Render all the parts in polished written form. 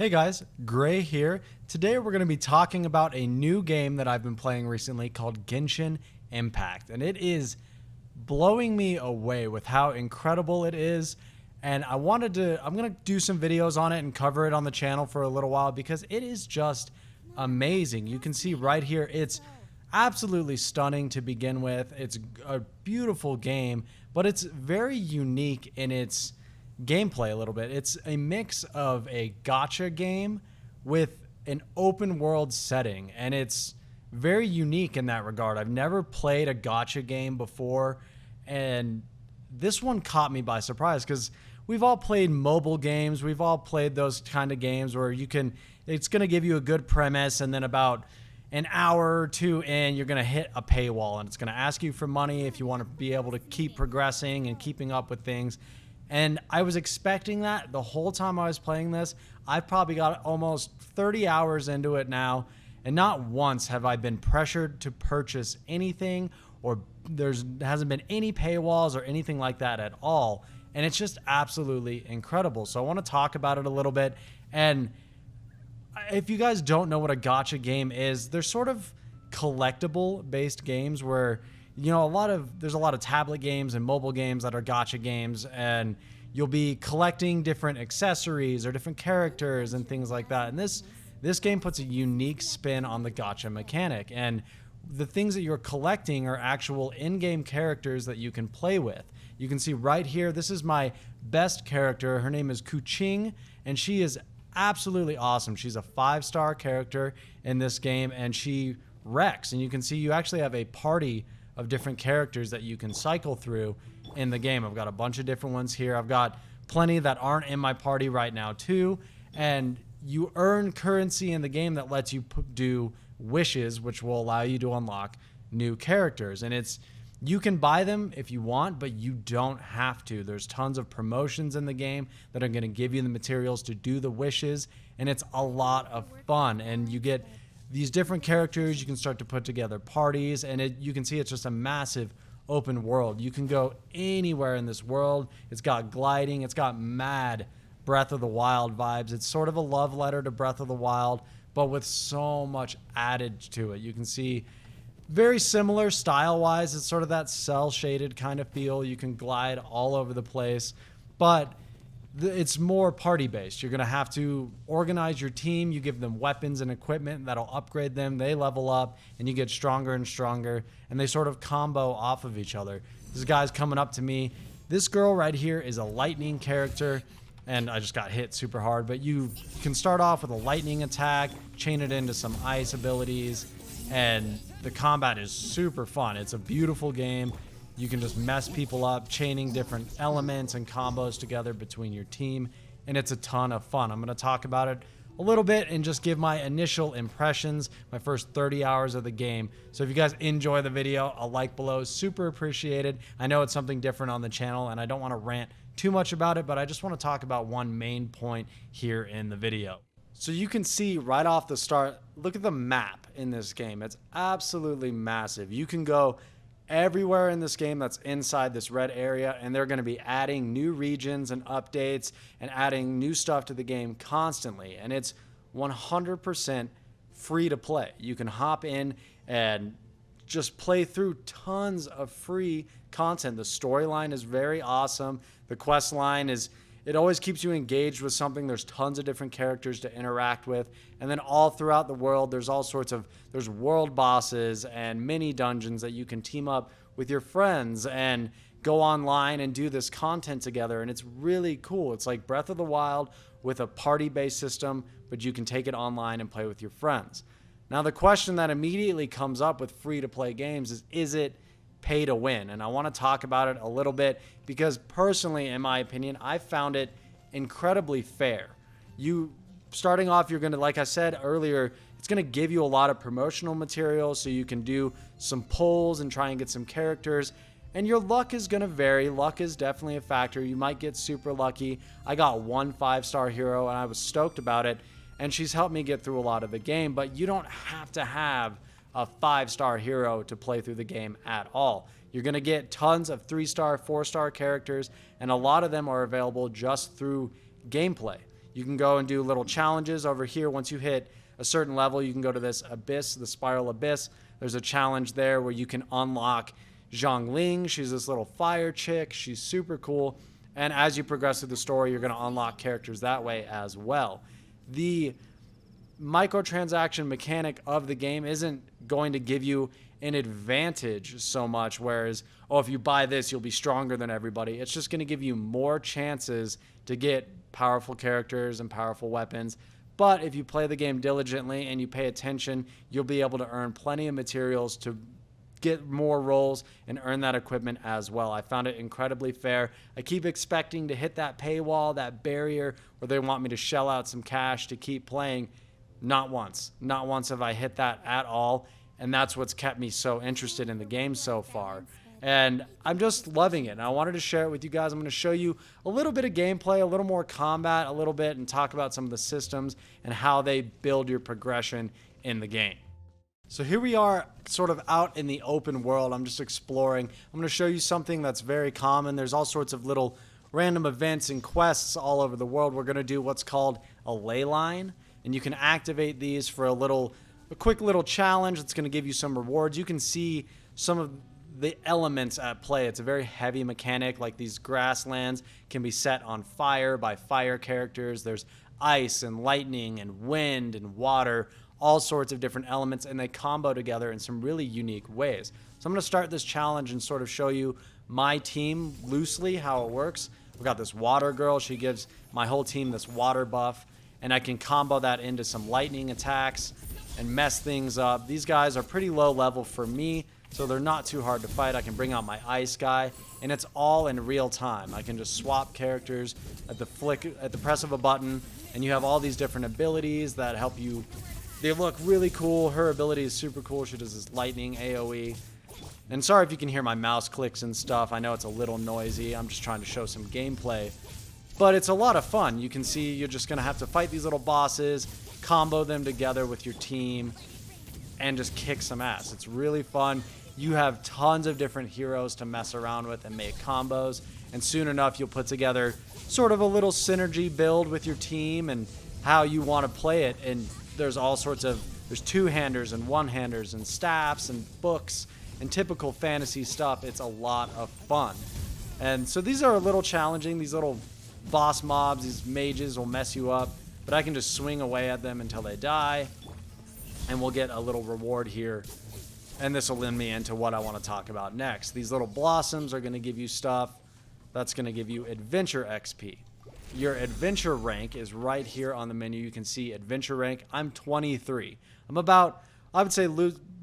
Hey guys, Gray here. Today we're going to be talking about a new game that I've been playing recently called Genshin Impact. And it is blowing me away with how incredible it is. And I'm going to do some videos on it and cover it on the channel for a little while because it is just amazing. You can see right here, it's absolutely stunning to begin with. It's a beautiful game, but it's very unique in its gameplay a little bit. It's a mix of a gacha game with an open world setting, and it's very unique in that regard. I've never played a gacha game before, and this one caught me by surprise because we've all played mobile games. We've all played those kind of games where it's going to give you a good premise, and then about an hour or two in, you're going to hit a paywall, and it's going to ask you for money if you want to be able to keep progressing and keeping up with things. And I was expecting that the whole time I was playing this. I've probably got almost 30 hours into it now, and not once have I been pressured to purchase anything, or there hasn't been any paywalls or anything like that at all. And it's just absolutely incredible. So I want to talk about it a little bit. And if you guys don't know what a gacha game is, they're sort of collectible based games where, you know, there's a lot of tablet games and mobile games that are gacha games, and you'll be collecting different accessories or different characters and things like that. And this game puts a unique spin on the gacha mechanic, and the things that you're collecting are actual in-game characters that you can play with. You can see right here, this is my best character. Her name is KEQING, and she is absolutely awesome. She's a 5-star character in this game, and she wrecks. And you can see you actually have a party of different characters that you can cycle through in the game. I've got a bunch of different ones here. I've got plenty that aren't in my party right now too. And you earn currency in the game that lets you do wishes, which will allow you to unlock new characters. And you can buy them if you want, but you don't have to. There's tons of promotions in the game that are going to give you the materials to do the wishes, and it's a lot of fun. And you get these different characters. You can start to put together parties, and you can see it's just a massive open world. You can go anywhere in this world. It's got gliding. It's got mad Breath of the Wild vibes. It's sort of a love letter to Breath of the Wild, but with so much added to it. You can see very similar style-wise. It's sort of that cel-shaded kind of feel. You can glide all over the place, but it's more party-based. You're going to have to organize your team. You give them weapons and equipment that'll upgrade them. They level up, and you get stronger and stronger, and they sort of combo off of each other. This guy's coming up to me. This girl right here is a lightning character, and I just got hit super hard, but you can start off with a lightning attack, chain it into some ice abilities, and the combat is super fun. It's a beautiful game. You can just mess people up, chaining different elements and combos together between your team, and it's a ton of fun. I'm going to talk about it a little bit and just give my initial impressions, my first 30 hours of the game. So if you guys enjoy the video, a like below, super appreciated. I know it's something different on the channel, and I don't want to rant too much about it, but I just want to talk about one main point here in the video. So you can see right off the start, look at the map in this game. It's absolutely massive. You can go everywhere in this game that's inside this red area, and they're going to be adding new regions and updates and adding new stuff to the game constantly. And it's 100% free to play. You can hop in and just play through tons of free content. The storyline is very awesome. The quest line it always keeps you engaged with something. There's tons of different characters to interact with. And then all throughout the world, there's world bosses and mini dungeons that you can team up with your friends and go online and do this content together. And it's really cool. It's like Breath of the Wild with a party-based system, but you can take it online and play with your friends. Now, the question that immediately comes up with free-to-play games is it pay to win? And I want to talk about it a little bit because personally, in my opinion, I found it incredibly fair. Starting off, you're going to, like I said earlier, it's going to give you a lot of promotional material so you can do some pulls and try and get some characters. And your luck is going to vary. Luck is definitely a factor. You might get super lucky. I got one 5-star hero and I was stoked about it, and she's helped me get through a lot of the game, but you don't have to have a 5-star hero to play through the game at all. You're going to get tons of 3-star, 4-star characters, and a lot of them are available just through gameplay. You can go and do little challenges over here. Once you hit a certain level, you can go to this abyss, the spiral abyss. There's a challenge there where you can unlock Zhongling. She's this little fire chick. She's super cool. And as you progress through the story, you're going to unlock characters that way as well. The microtransaction mechanic of the game isn't going to give you an advantage so much, whereas, oh, if you buy this, you'll be stronger than everybody. It's just going to give you more chances to get powerful characters and powerful weapons. But if you play the game diligently and you pay attention, you'll be able to earn plenty of materials to get more roles and earn that equipment as well. I found it incredibly fair. I keep expecting to hit that paywall, that barrier where they want me to shell out some cash to keep playing. Not once. Not once have I hit that at all. And that's what's kept me so interested in the game so far. And I'm just loving it. And I wanted to share it with you guys. I'm going to show you a little bit of gameplay, a little more combat, a little bit, and talk about some of the systems and how they build your progression in the game. So here we are sort of out in the open world. I'm just exploring. I'm going to show you something that's very common. There's all sorts of little random events and quests all over the world. We're going to do what's called a ley line. And you can activate these for a quick little challenge that's going to give you some rewards. You can see some of the elements at play. It's a very heavy mechanic. Like these grasslands can be set on fire by fire characters. There's ice and lightning and wind and water, all sorts of different elements, and they combo together in some really unique ways. So I'm going to start this challenge and sort of show you my team loosely, how it works. We've got this water girl. She gives my whole team this water buff, and I can combo that into some lightning attacks and mess things up. These guys are pretty low level for me, so they're not too hard to fight. I can bring out my ice guy, and it's all in real time. I can just swap characters at the press of a button, and you have all these different abilities that help you. They look really cool. Her ability is super cool. She does this lightning AoE. And sorry if you can hear my mouse clicks and stuff. I know it's a little noisy. I'm just trying to show some gameplay. But it's a lot of fun. You can see you're just going to have to fight these little bosses, combo them together with your team, and just kick some ass. It's really fun. You have tons of different heroes to mess around with and make combos. And soon enough, you'll put together sort of a little synergy build with your team and how you want to play it. And there's all sorts of, there's two-handers and one-handers and staffs and books and typical fantasy stuff. It's a lot of fun. And so these are a little challenging. These little boss mobs, these mages will mess you up, but I can just swing away at them until they die, and we'll get a little reward here. And this will lead me into what I want to talk about next. These little blossoms are going to give you stuff that's going to give you adventure XP. Your adventure rank is right here on the menu. You can see adventure rank. I'm 23. I'm about, I would say,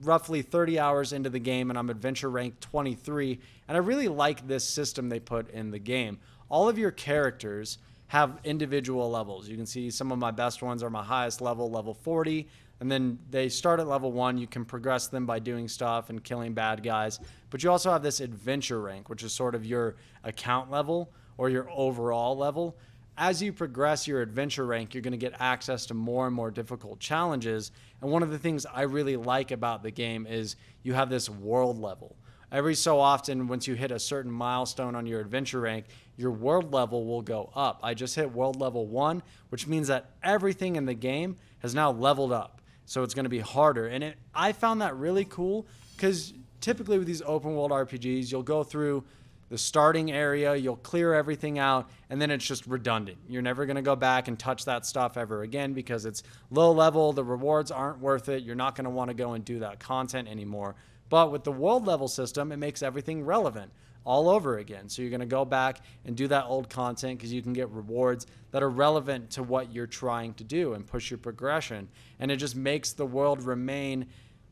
roughly 30 hours into the game, and I'm adventure rank 23. And I really like this system they put in the game. All of your characters have individual levels. You can see some of my best ones are my highest level, level 40. And then they start at level 1. You can progress them by doing stuff and killing bad guys. But you also have this adventure rank, which is sort of your account level or your overall level. As you progress your adventure rank, you're going to get access to more and more difficult challenges. And one of the things I really like about the game is you have this world level. Every so often, once you hit a certain milestone on your adventure rank, your world level will go up. I just hit world level 1, which means that everything in the game has now leveled up. So it's going to be harder. And I found that really cool because typically with these open world RPGs, you'll go through the starting area, you'll clear everything out, and then it's just redundant. You're never going to go back and touch that stuff ever again because it's low level, the rewards aren't worth it, you're not going to want to go and do that content anymore. But with the world level system, it makes everything relevant all over again. So you're going to go back and do that old content because you can get rewards that are relevant to what you're trying to do and push your progression. And it just makes the world remain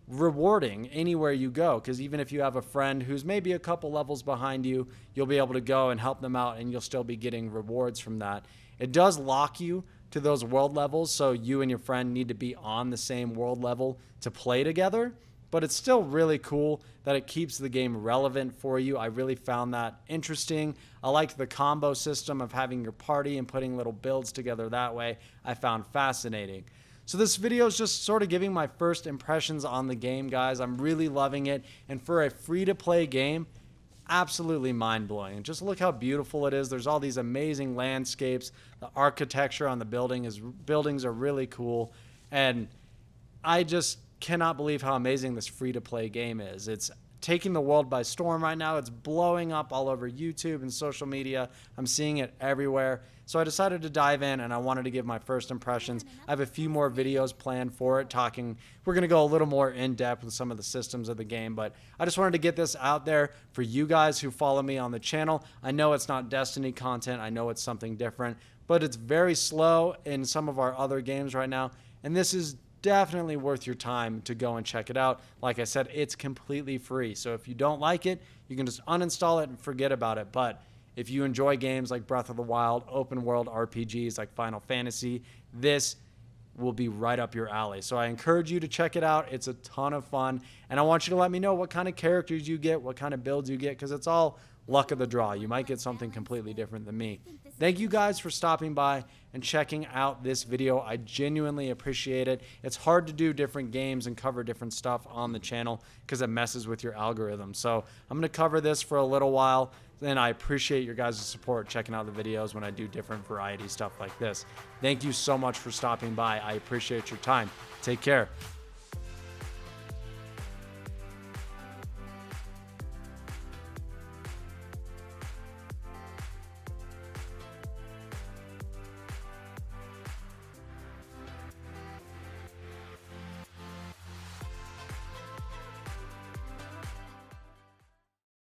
rewarding anywhere you go, because even if you have a friend who's maybe a couple levels behind you, you'll be able to go and help them out and you'll still be getting rewards from that. It does lock you to those world levels, so you and your friend need to be on the same world level to play together, but it's still really cool that it keeps the game relevant for you. I really found that interesting. I liked the combo system of having your party and putting little builds together that way. I found fascinating. So this video is just sort of giving my first impressions on the game, guys. I'm really loving it. And for a free-to-play game, absolutely mind-blowing. Just look how beautiful it is. There's all these amazing landscapes. The architecture on the buildings are really cool, and I just cannot believe how amazing this free-to-play game is. It's taking the world by storm right now. It's blowing up all over YouTube and social media. I'm seeing it everywhere. So I decided to dive in, and I wanted to give my first impressions. I have a few more videos planned for it, we're going to go a little more in depth with some of the systems of the game, but I just wanted to get this out there for you guys who follow me on the channel. I know it's not Destiny content. I know it's something different, but it's very slow in some of our other games right now, and this is definitely worth your time to go and check it out. Like I said, it's completely free. So if you don't like it, you can just uninstall it and forget about it. But if you enjoy games like Breath of the Wild, open world RPGs like Final Fantasy, this will be right up your alley. So I encourage you to check it out. It's a ton of fun. And I want you to let me know what kind of characters you get, what kind of builds you get, because it's all luck of the draw. You might get something completely different than me. Thank you guys for stopping by and checking out this video. I genuinely appreciate it. It's hard to do different games and cover different stuff on the channel because it messes with your algorithm. So I'm going to cover this for a little while. And I appreciate your guys' support checking out the videos when I do different variety stuff like this. Thank you so much for stopping by. I appreciate your time. Take care.